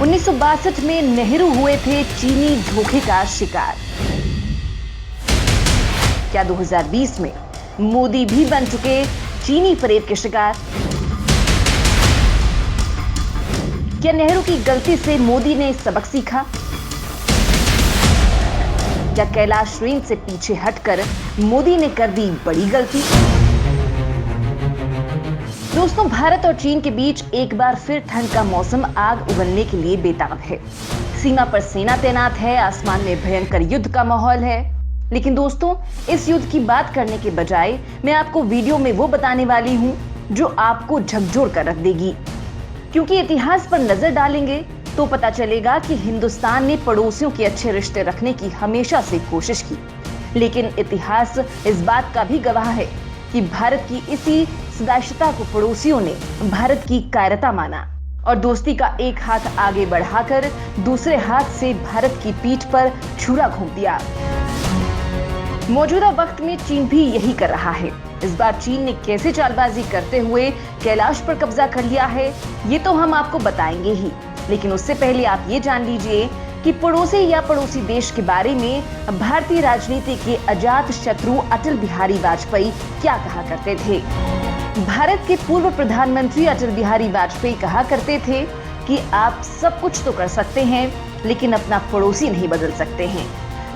1962 में नेहरू हुए थे चीनी धोखे का शिकार। क्या 2020 में मोदी भी बन चुके चीनी फरेब के शिकार? क्या नेहरू की गलती से मोदी ने सबक सीखा? क्या कैलाश रेंज से पीछे हटकर मोदी ने कर दी बड़ी गलती? दोस्तों, भारत और चीन के बीच एक बार फिर ठंड का मौसम आग उगलने के लिए बेताब है। सीमा पर सेना तैनात है, आसमान में भयंकर युद्ध का माहौल है। लेकिन दोस्तों, इस युद्ध की बात करने के बजाय मैं आपको वीडियो में वो बताने वाली हूं जो आपको झकझोर कर रख देगी। क्योंकि इतिहास पर नजर डालेंगे तो पता चलेगा कि हिंदुस्तान ने पड़ोसियों के अच्छे रिश्ते रखने की हमेशा से कोशिश की, लेकिन इतिहास इस बात का भी गवाह है कि भारत की इसी सदाशता को पड़ोसियों ने भारत की कायरता माना और दोस्ती का एक हाथ आगे बढ़ाकर दूसरे हाथ से भारत की पीठ पर छुरा घोंप दिया। मौजूदा वक्त में चीन भी यही कर रहा है। इस बार चीन ने कैसे चालबाजी करते हुए कैलाश पर कब्जा कर लिया है, ये तो हम आपको बताएंगे ही। लेकिन उससे पहले आप ये जान लीजिए कि पड़ोसी या पड़ोसी देश के बारे में भारतीय राजनीति के अजात शत्रु अटल बिहारी वाजपेयी क्या कहा करते थे। भारत के पूर्व प्रधानमंत्री अटल बिहारी वाजपेयी कहा करते थे कि आप सब कुछ तो कर सकते हैं, लेकिन अपना पड़ोसी नहीं बदल सकते हैं।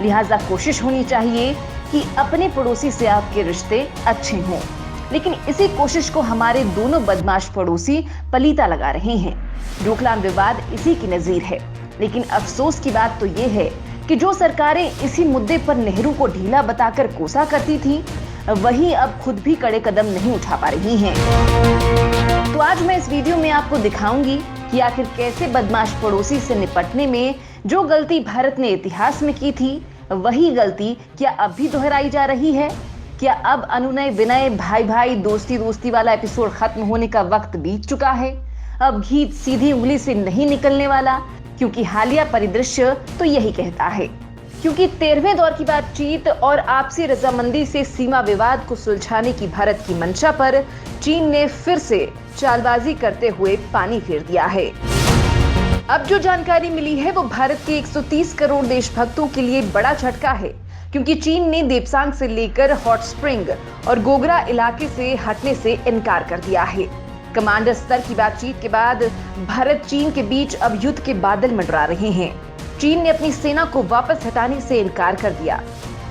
लिहाजा कोशिश होनी चाहिए कि अपने पड़ोसी से आपके रिश्ते अच्छे हों। लेकिन इसी कोशिश को हमारे दोनों बदमाश पड़ोसी पलीता लगा रहे हैं। डोकलाम विवाद इसी की नजीर है। लेकिन अफसोस की बात तो ये है कि जो सरकारें इसी मुद्दे पर नेहरू को ढीला बताकर कोसा करती थी, वही अब खुद भी कड़े कदम नहीं उठा पा रही हैं। तो आज मैं इस वीडियो में आपको दिखाऊंगी कि आखिर कैसे बदमाश पड़ोसी से निपटने में जो गलती भारत ने इतिहास में की थी, वही गलती क्या अब भी दोहराई जा रही है? क्या अब अनुनय विनय भाई भाई दोस्ती दोस्ती वाला एपिसोड खत्म होने का वक्त बीत चुका है? अब घी सीधी उंगली से नहीं निकलने वाला, क्योंकि हालिया परिदृश्य तो यही कहता है। क्योंकि 13वें दौर की बातचीत और आपसी रजामंदी से सीमा विवाद को सुलझाने की भारत की मंशा पर चीन ने फिर से चालबाजी करते हुए पानी फेर दिया है। अब जो जानकारी मिली है वो भारत के 130 करोड़ देशभक्तों के लिए बड़ा झटका है, क्योंकि चीन ने देपसांग से लेकर हॉट स्प्रिंग और गोगरा इलाके से हटने से इनकार कर दिया है। कमांडर स्तर की बातचीत के बाद भारत चीन के बीच अब युद्ध के बादल मंडरा रहे हैं। चीन ने अपनी सेना को वापस हटाने से इनकार कर दिया।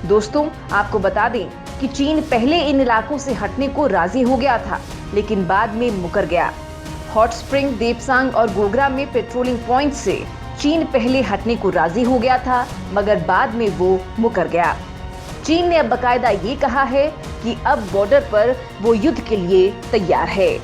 दोस्तों, आपको बता दें कि चीन पहले इन इलाकों से हटने को राजी हो गया था, लेकिन बाद में मुकर गया। हॉट स्प्रिंग, देपसांग और गोगरा में पेट्रोलिंग पॉइंट से चीन पहले हटने को राजी हो गया था, मगर बाद में वो मुकर गया। चीन ने अब बकायदा ये कहा है कि अब बॉर्डर पर वो युद्ध के लिए तैयार है।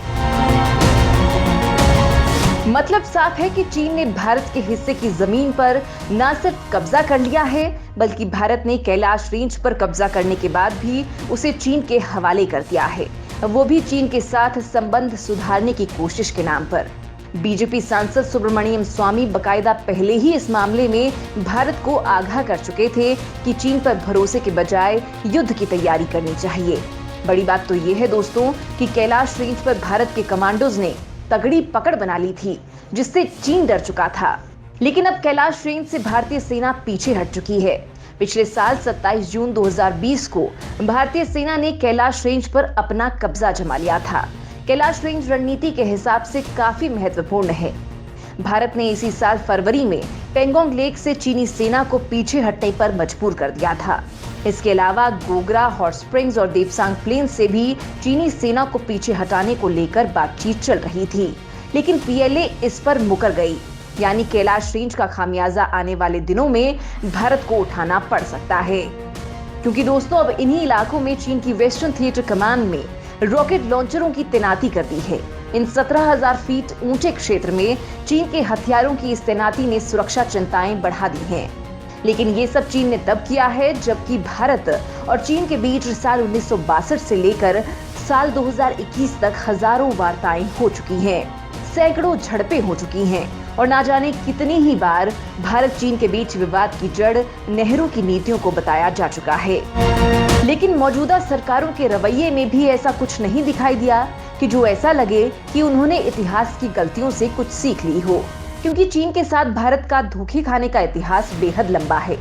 मतलब साफ है कि चीन ने भारत के हिस्से की जमीन पर न सिर्फ कब्जा कर लिया है, बल्कि भारत ने कैलाश रेंज पर कब्जा करने के बाद भी उसे चीन के हवाले कर दिया है, वो भी चीन के साथ संबंध सुधारने की कोशिश के नाम पर। बीजेपी सांसद सुब्रमण्यम स्वामी बकायदा पहले ही इस मामले में भारत को आगाह कर चुके थे कि चीन पर भरोसे के बजाय युद्ध की तैयारी करनी चाहिए। बड़ी बात तो ये है दोस्तों कि कैलाश रेंज पर भारत के कमांडोज ने तगड़ी पकड़ बना ली थी, जिससे चीन डर चुका था। लेकिन अब कैलाश रेंज से भारतीय सेना पीछे हट चुकी है। पिछले साल 27 जून 2020 को भारतीय सेना ने कैलाश रेंज पर अपना कब्जा जमा लिया था। कैलाश रेंज रणनीति के हिसाब से काफी महत्वपूर्ण है। भारत ने इसी साल फरवरी में पेंगोंग लेक से चीनी सेना को पीछे हटने पर मजबूर कर दिया था। इसके अलावा गोगरा, हॉट स्प्रिंग्स और देपसांग प्लेन से भी चीनी सेना को पीछे हटाने को लेकर बातचीत चल रही थी, लेकिन पीएलए इस पर मुकर गई। यानी कैलाश रेंज का खामियाजा आने वाले दिनों में भारत को उठाना पड़ सकता है, क्योंकि दोस्तों अब इन्हीं इलाकों में चीन की वेस्टर्न थिएटर कमांड में रॉकेट लॉन्चरों की तैनाती कर दी है। इन 17,000 फीट ऊंचे क्षेत्र में चीन के हथियारों की इस तैनाती ने सुरक्षा चिंताएं बढ़ा दी हैं। लेकिन ये सब चीन ने तब किया है जबकि भारत और चीन के बीच साल 1962 से लेकर साल 2021 तक हजारों वार्ताएं हो चुकी हैं, सैकड़ों झड़पें हो चुकी हैं और ना जाने कितनी ही बार भारत चीन के बीच विवाद की जड़ नेहरू की नीतियों को बताया जा चुका है। लेकिन मौजूदा सरकारों के रवैये में भी ऐसा कुछ नहीं दिखाई दिया कि जो ऐसा लगे कि उन्होंने इतिहास की गलतियों से कुछ सीख ली हो। क्योंकि चीन के साथ भारत का धोखे खाने का इतिहास बेहद लंबा है।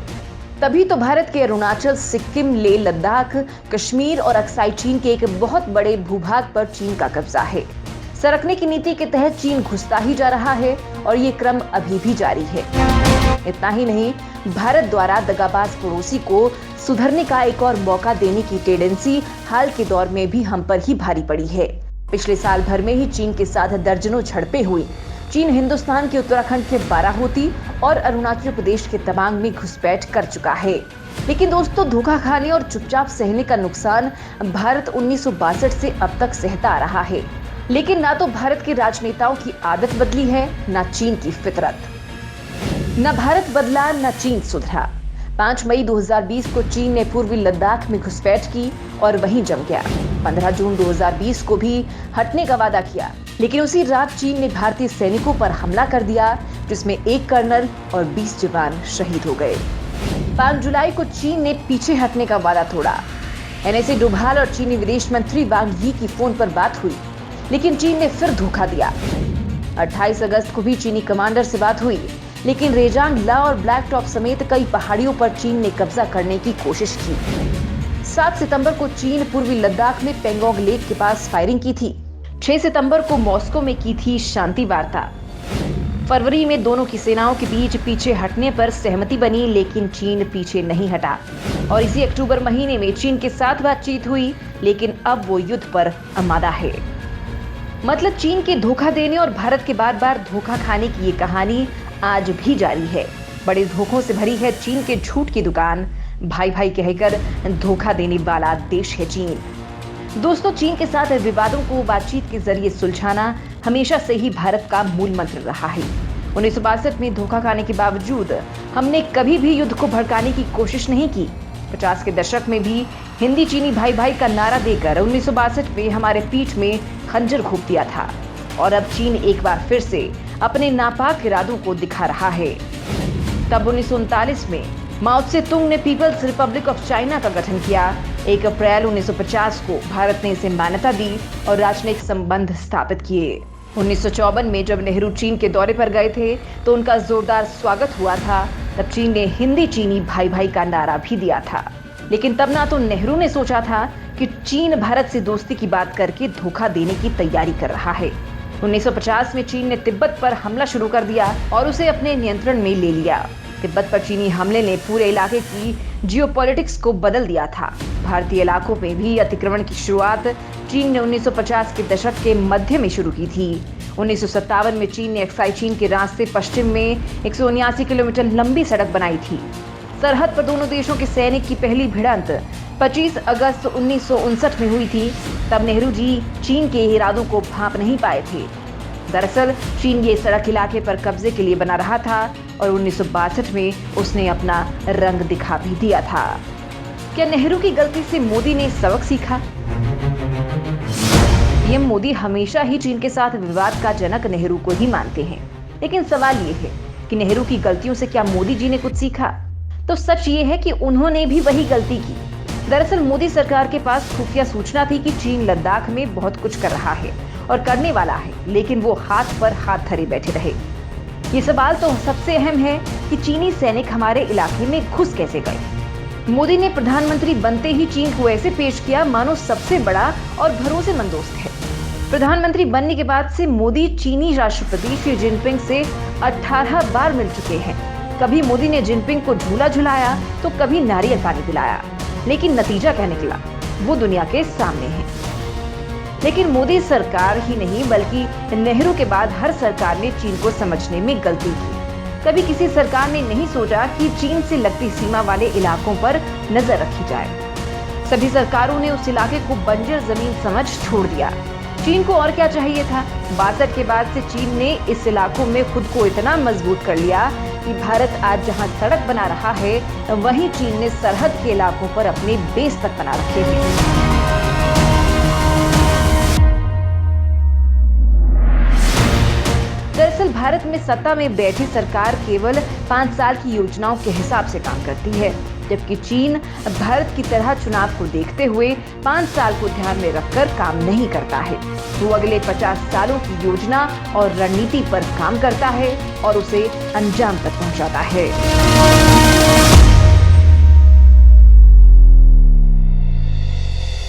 तभी तो भारत के अरुणाचल, सिक्किम, लेह लद्दाख, कश्मीर और अक्साई चीन के एक बहुत बड़े भूभाग पर चीन का कब्जा है। सरकने की नीति के तहत चीन घुसता ही जा रहा है और ये क्रम अभी भी जारी है। इतना ही नहीं, भारत द्वारा दगाबाज पड़ोसी को सुधरने का एक और मौका देने की टेंडेंसी हाल के दौर में भी हम पर ही भारी पड़ी है। पिछले साल भर में ही चीन के साथ दर्जनों झड़पें हुई। चीन हिंदुस्तान के उत्तराखंड के बाराहोती और अरुणाचल प्रदेश के तवांग में घुसपैठ कर चुका है। लेकिन दोस्तों, धोखा खाने और चुपचाप सहने का नुकसान भारत 1962 से अब तक सहता आ रहा है। लेकिन ना तो भारत के राजनेताओं की आदत बदली है, ना चीन की फितरत। न भारत बदला, न चीन सुधरा। 5 मई 2020 को चीन ने पूर्वी लद्दाख में घुसपैठ की और वहीं जम गया। 15 जून 2020 को भी हटने का वादा किया, लेकिन उसी रात चीन ने भारतीय सैनिकों पर हमला कर दिया, जिसमें 1 कर्नल और 20 जवान शहीद हो गए। 5 जुलाई को चीन ने पीछे हटने का वादा तोड़ा। एनएसए डोभाल और चीनी विदेश मंत्री वांग यी की फोन पर बात हुई, लेकिन चीन ने फिर धोखा दिया। 28 अगस्त को भी चीनी कमांडर से बात हुई, लेकिन रेजांग ला और ब्लैक टॉप समेत कई पहाड़ियों पर चीन ने कब्जा करने की कोशिश की। 7 सितंबर को चीन पूर्वी लद्दाख में पेंगोंग लेक के पास फायरिंग की थी। 6 सितंबर को मॉस्को में की थी शांति वार्ता। फरवरी में दोनों की सेनाओं के बीच पीछे हटने पर सहमति बनी, लेकिन चीन पीछे नहीं हटा। और इसी अक्टूबर महीने में चीन के साथ बातचीत हुई, लेकिन अब वो युद्ध पर आमादा है। मतलब चीन के धोखा देने और भारत के बार बार धोखा खाने की ये कहानी आज भी जारी है। बड़े धोखों से भरी है चीन के झूठ की दुकान। भाई भाई कहकर धोखा देने वाला देश है चीन। दोस्तों, चीन के साथ विवादों को बातचीत के जरिए सुलझाना हमेशा से ही भारत का मूल मंत्र रहा है। 1962 में धोखा खाने के बावजूद हमने कभी भी युद्ध को भड़काने की कोशिश नहीं की। 50 के दशक में भी हिंदी चीनी भाई भाई का नारा देकर 1962 में हमारे पीठ में खंजर घोंप दिया था। और अब चीन एक बार फिर से अपने नापाक इरादों को दिखा रहा है। तब 1939 में माओ त्से तुंग ने पीपल्स रिपब्लिक ऑफ चाइना का गठन किया। 1 अप्रैल 1950 को भारत ने इसे मान्यता दी और राजनयिक संबंध स्थापित किए। 1954 में जब नेहरू चीन के दौरे पर गए थे तो उनका जोरदार स्वागत हुआ था। तब चीन ने हिंदी चीनी भाई भाई का नारा भी दिया था। लेकिन तब ना तो नेहरू ने सोचा था कि चीन भारत से दोस्ती की बात करके धोखा देने की तैयारी कर रहा है। 1950 में चीन ने तिब्बत पर हमला शुरू कर दिया और उसे अपने नियंत्रण में ले लिया। तिब्बत पर चीनी हमले ने पूरे इलाके की जियोपॉलिटिक्स को बदल दिया था। भारतीय इलाकों में भी अतिक्रमण की शुरुआत चीन ने 1950 के दशक के मध्य में शुरू की थी। 1957 में चीन ने अक्साई चीन के रास्ते पश्चिम में 179 किलोमीटर लंबी सड़क बनाई थी। सरहद पर दोनों देशों के सैनिक की पहली भिड़ंत 25 अगस्त 1959 में हुई थी। तब नेहरू जी चीन के इरादों को भांप नहीं पाए थे। दरअसल चीन ये सड़क इलाके पर कब्जे के लिए बना रहा था और 1962 में उसने अपना रंग दिखा भी दिया था। क्या नेहरू की गलती से मोदी ने सबक सीखा? पीएम मोदी हमेशा ही चीन के साथ विवाद का जनक नेहरू को ही मानते हैं। लेकिन सवाल ये है कि नेहरू की गलतियों से क्या मोदी जी ने कुछ सीखा? तो सच ये है कि उन्होंने भी वही गलती की। दरअसल मोदी सरकार के पास खुफिया सूचना थी कि चीन लद्दाख में बहुत कुछ कर रहा है और करने वाला है, लेकिन वो हाथ पर हाथ धरे बैठे रहे। ये सवाल तो सबसे अहम है कि चीनी सैनिक हमारे इलाके में घुस कैसे गए। मोदी ने प्रधानमंत्री बनते ही चीन को ऐसे पेश किया मानो सबसे बड़ा और भरोसेमंद दोस्त है। प्रधानमंत्री बनने के बाद से मोदी चीनी राष्ट्रपति शी जिनपिंग से 18 बार मिल चुके हैं। कभी मोदी ने जिनपिंग को झूला झुलाया तो कभी नारियल पानी पिलाया, लेकिन नतीजा क्या निकला वो दुनिया के सामने है। लेकिन मोदी सरकार ही नहीं बल्कि नेहरू के बाद हर सरकार ने चीन को समझने में गलती की। कभी किसी सरकार ने नहीं सोचा कि चीन से लगती सीमा वाले इलाकों पर नजर रखी जाए। सभी सरकारों ने उस इलाके को बंजर जमीन समझ छोड़ दिया। चीन को और क्या चाहिए था? 62 के बाद से चीन ने इस इलाकों में खुद को इतना मजबूत कर लिया कि भारत आज जहां सड़क बना रहा है, वहीं चीन ने सरहद के इलाकों पर अपने बेस तक बना रखे हैं। दरअसल भारत में सत्ता में बैठी सरकार केवल 5 साल की योजनाओं के हिसाब से काम करती है। जबकि चीन भारत की तरह चुनाव को देखते हुए 5 साल को ध्यान में रखकर काम नहीं करता है। वो अगले 50 सालों की योजना और रणनीति पर काम करता है और उसे अंजाम तक पहुंचाता है।